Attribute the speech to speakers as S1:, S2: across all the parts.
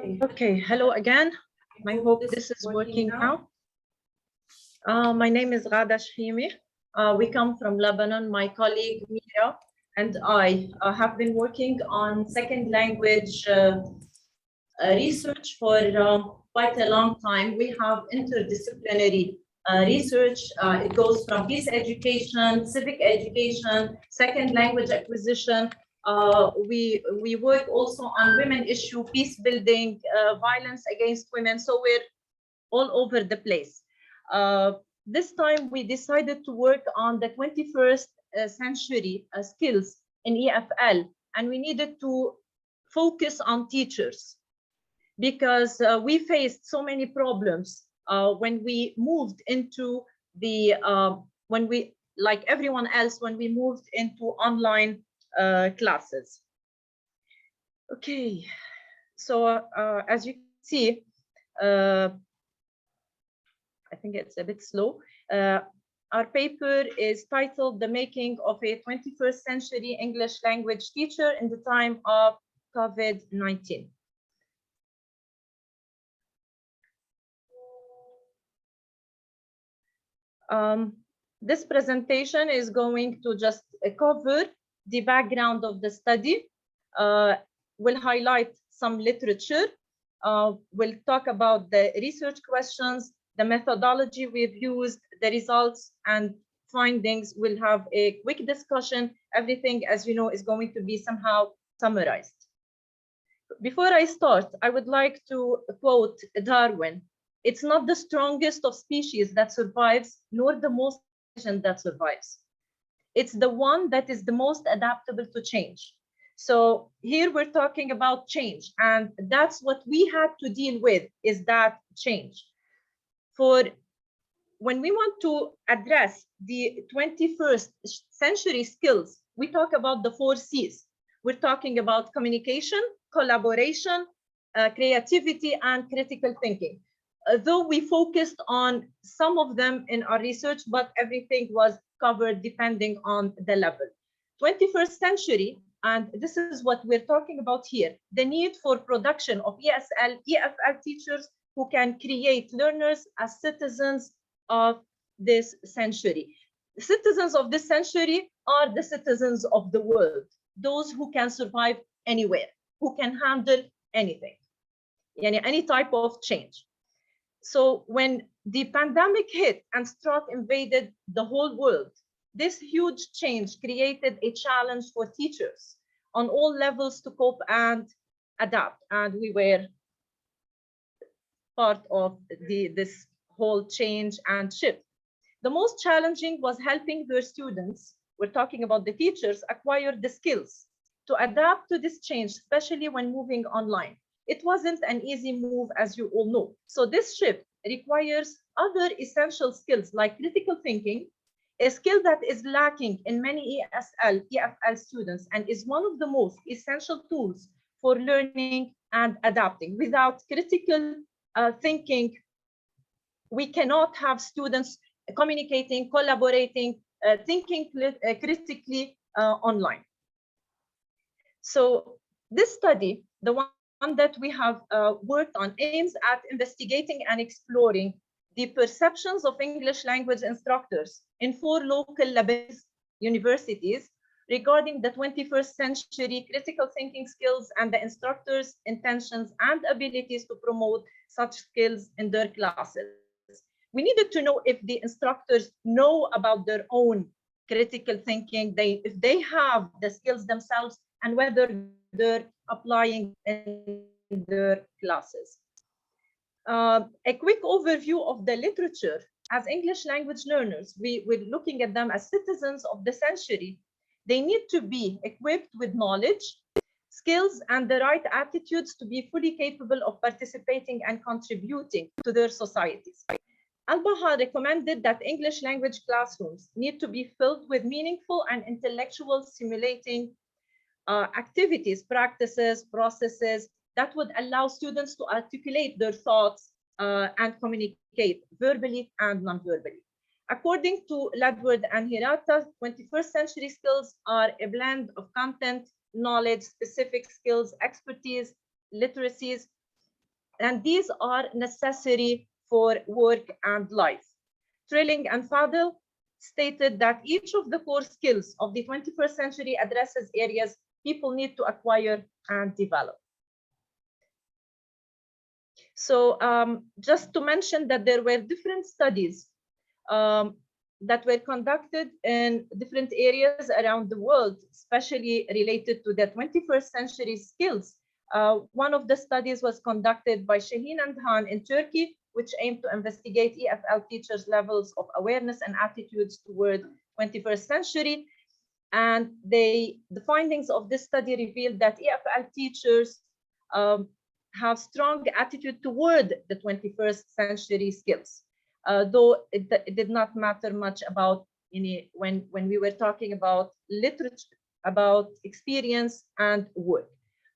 S1: Okay, hello again. I hope this is working now. My name is Ghada Chehimi. We come from Lebanon. My colleague Mira and I have been working on second language research for quite a long time. We have interdisciplinary research. It goes from peace education, civic education, second language acquisition. We work also on women issue, peace building, violence against women. So we're all over the place. This time we decided to work on the 21st century skills in EFL, and we needed to focus on teachers because we faced so many problems when we moved into the, like everyone else, when we moved into online classes. Okay, so as you can see, I think it's a bit slow. Our paper is titled The Making of a 21st Century English Language Teacher in the Time of COVID-19. This presentation is going to just cover the background of the study. We'll highlight some literature. We'll talk about the research questions, the methodology we've used, the results and findings. We'll have a quick discussion. Everything, as you know, is going to be somehow summarized. Before I start, I would like to quote Darwin. It's not the strongest of species that survives, nor the most intelligent that survives. It's the one that is the most adaptable to change. So here we're talking about change, and that's what we had to deal with, is that change. For when we want to address the 21st century skills, we talk about the 4 C's. We're talking about communication, collaboration, creativity, and critical thinking. Though we focused on some of them in our research, but everything was covered depending on the level. 21st century, and this is what we're talking about here, the need for production of ESL, EFL teachers who can create learners as citizens of this century. The citizens of this century are the citizens of the world, those who can survive anywhere, who can handle anything, any type of change. So when the pandemic hit and struck invaded the whole world, this huge change created a challenge for teachers on all levels to cope and adapt. And we were part of this whole change and shift. The most challenging was helping their students, we're talking about the teachers, acquire the skills to adapt to this change, especially when moving online. It wasn't an easy move, as you all know. So this shift requires other essential skills like critical thinking, a skill that is lacking in many ESL, EFL students, and is one of the most essential tools for learning and adapting. Without critical thinking, we cannot have students communicating, collaborating, thinking critically online. So this study, the one that we have worked on, aims at investigating and exploring the perceptions of English language instructors in 4 local Lebanese universities regarding the 21st century critical thinking skills and the instructors' intentions and abilities to promote such skills in their classes. We needed to know if the instructors know about their own critical thinking, if they have the skills themselves, and whether they're applying in their classes. A quick overview of the literature. As English language learners, we're looking at them as citizens of the century. They need to be equipped with knowledge, skills, and the right attitudes to be fully capable of participating and contributing to their societies. Al-Baha recommended that English language classrooms need to be filled with meaningful and intellectual stimulating activities, practices, processes that would allow students to articulate their thoughts and communicate verbally and non-verbally. According to Ledward and Hirata, 21st century skills are a blend of content, knowledge, specific skills, expertise, literacies, and these are necessary for work and life. Trilling and Fadel stated that each of the core skills of the 21st century addresses areas people need to acquire and develop. So just to mention that there were different studies that were conducted in different areas around the world, especially related to the 21st century skills. One of the studies was conducted by Shaheen and Han in Turkey, which aimed to investigate EFL teachers' levels of awareness and attitudes toward 21st century. And the findings of this study revealed that EFL teachers have strong attitude toward the 21st century skills, though it did not matter much about when we were talking about literature, about experience and work.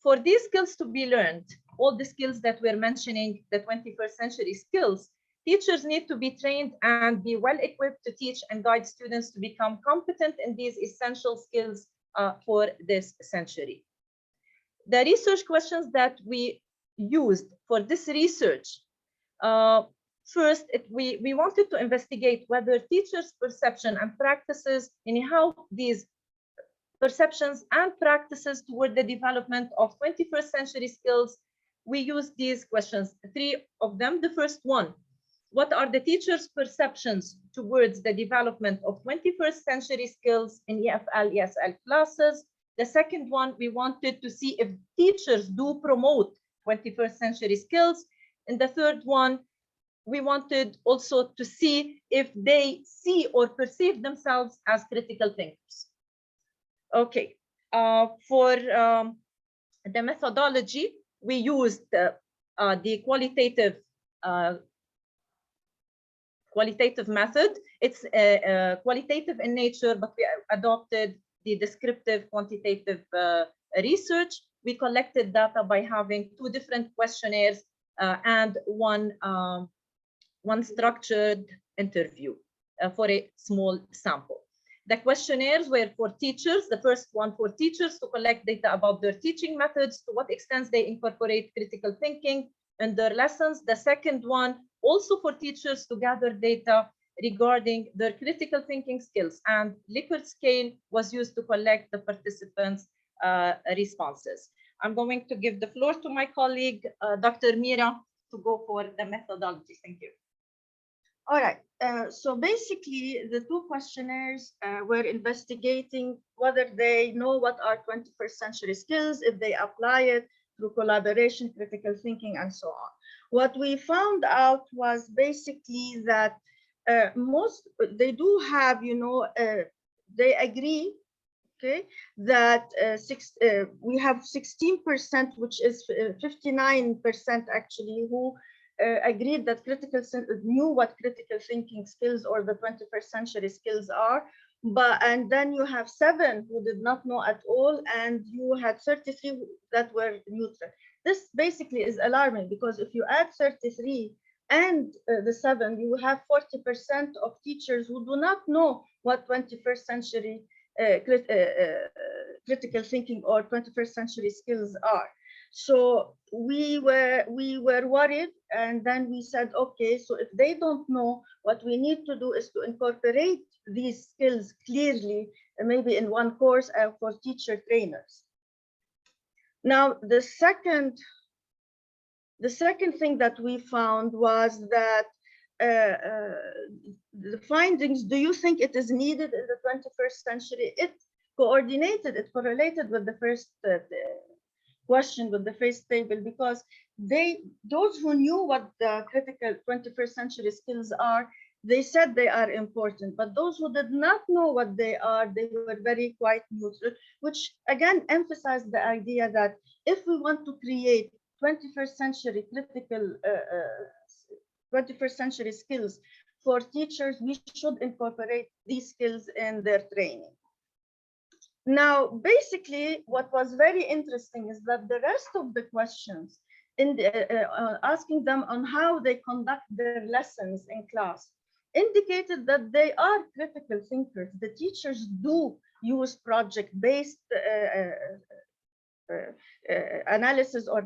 S1: For these skills to be learned, all the skills that we're mentioning, the 21st century skills, teachers need to be trained and be well equipped to teach and guide students to become competent in these essential skills for this century. The research questions that we used for this research, first, we wanted to investigate whether teachers' perception and practices, and how these perceptions and practices toward the development of 21st century skills. We used these questions, 3 of them. The first one, what are the teachers' perceptions towards the development of 21st century skills in EFL, ESL classes? The second one, we wanted to see if teachers do promote 21st century skills. And the third one, we wanted also to see if they see or perceive themselves as critical thinkers. Okay, for the methodology, we used the qualitative method. It's qualitative in nature, but we adopted the descriptive quantitative research. We collected data by having 2 different questionnaires and one structured interview for a small sample. The questionnaires were for teachers. The first one for teachers to collect data about their teaching methods, to what extent they incorporate critical thinking in their lessons. The second one also for teachers to gather data regarding their critical thinking skills, and Likert scale was used to collect the participants' responses. I'm going to give the floor to my colleague, Dr. Mira, to go for the methodology. Thank you.
S2: All right. So basically, the 2 questionnaires were investigating whether they know what are 21st century skills, if they apply it through collaboration, critical thinking, and so on. What we found out was basically that they do have, they agree, okay, that we have 16%, which is 59% actually, who agreed that knew what critical thinking skills or the 21st century skills are, and then you have 7 who did not know at all, and you had 33 that were neutral. This basically is alarming, because if you add 33 and the 7, you have 40% of teachers who do not know what 21st century critical thinking or 21st century skills are. So we were worried, and then we said, okay, so if they don't know, what we need to do is to incorporate these skills clearly, maybe in one course for teacher trainers. Now, the second thing that we found was that the findings, do you think it is needed in the 21st century? It correlated with the first question, with the first table, because those who knew what the critical 21st century skills are, they said they are important, but those who did not know what they are, they were very quite neutral, which again emphasized the idea that if we want to create 21st century critical 21st century skills for teachers, we should incorporate these skills in their training. Now, basically, what was very interesting is that the rest of the questions, asking them on how they conduct their lessons in class, indicated that they are critical thinkers. The teachers do use project-based analysis or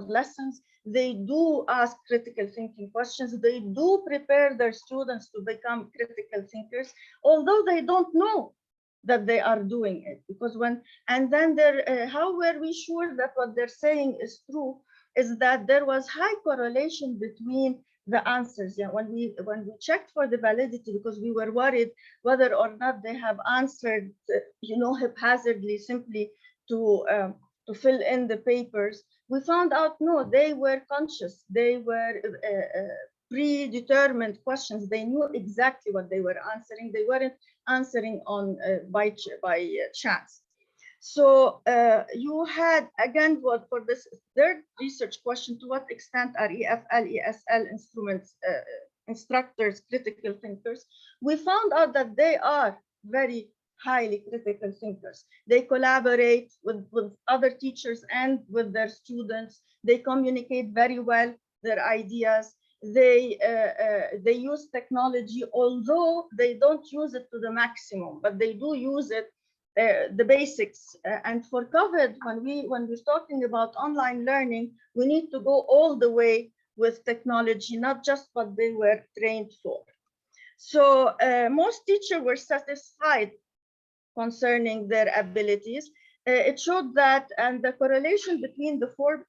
S2: lessons, they do ask critical thinking questions. They do prepare their students to become critical thinkers, although they don't know that they are doing it. Because and then how were we sure that what they're saying is true? Is that there was high correlation between the answers. Yeah, when we checked for the validity, because we were worried whether or not they have answered, haphazardly, simply to fill in the papers, we found out no, they were conscious. They were predetermined questions. They knew exactly what they were answering. They weren't answering on by chance. So you had, again, for this third research question, to what extent are EFL, ESL instructors critical thinkers? We found out that they are very highly critical thinkers. They collaborate with other teachers and with their students. They communicate very well their ideas. They use technology, although they don't use it to the maximum, but they do use it, the basics. And for COVID, when we're talking about online learning, we need to go all the way with technology, not just what they were trained for. So most teachers were satisfied concerning their abilities. It showed that, and the correlation between the 4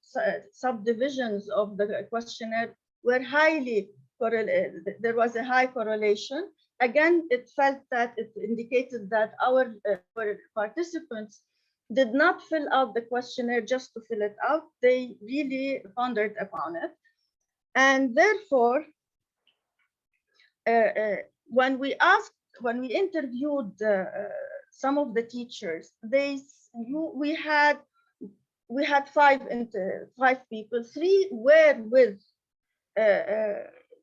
S2: subdivisions of the questionnaire were highly correlated. There was a high correlation. Again, it indicated that our participants did not fill out the questionnaire just to fill it out. They really pondered upon it. And therefore, when we interviewed some of the teachers, we had 5 people. 3 were with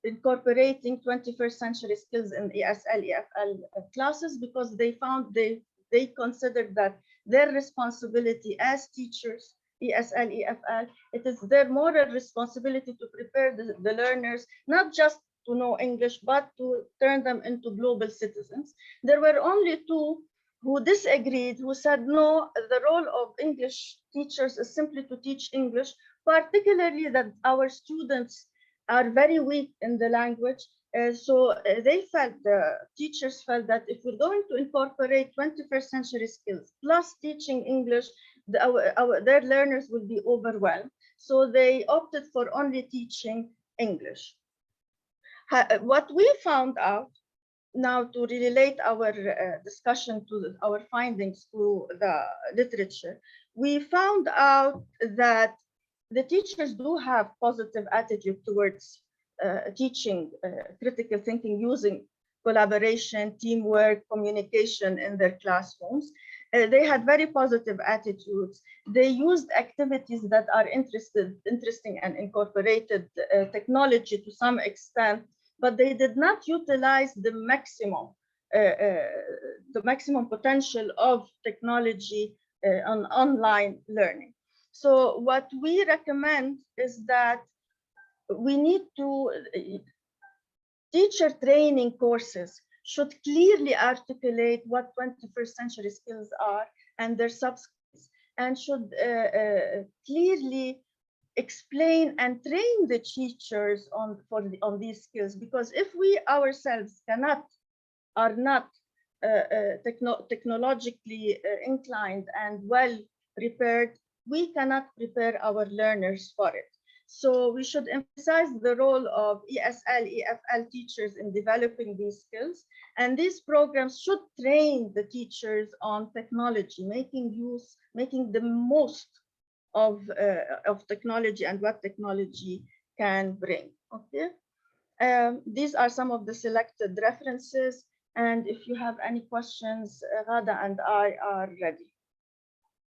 S2: incorporating 21st century skills in ESL, EFL classes, because they found they considered that their responsibility as teachers, ESL, EFL, it is their moral responsibility to prepare the learners, not just to know English, but to turn them into global citizens. There were only 2 who disagreed, who said, no, the role of English teachers is simply to teach English, particularly that our students are very weak in the language. So the teachers felt that if we're going to incorporate 21st century skills plus teaching English, their learners will be overwhelmed. So they opted for only teaching English. What we found out, now to relate our discussion to our findings to the literature, we found out that the teachers do have positive attitude towards teaching critical thinking using collaboration, teamwork, communication in their classrooms. They had very positive attitudes. They used activities that are interesting and incorporated technology to some extent, but they did not utilize the maximum potential of technology on online learning. So what we recommend is that we need to, teacher training courses should clearly articulate what 21st century skills are and their sub-skills, and should clearly explain and train the teachers on these skills. Because if we ourselves are not technologically inclined and well prepared, we cannot prepare our learners for it. So we should emphasize the role of ESL, EFL teachers in developing these skills. And these programs should train the teachers on technology, making the most of technology and what technology can bring. Okay. These are some of the selected references. And if you have any questions, Ghada and I are ready.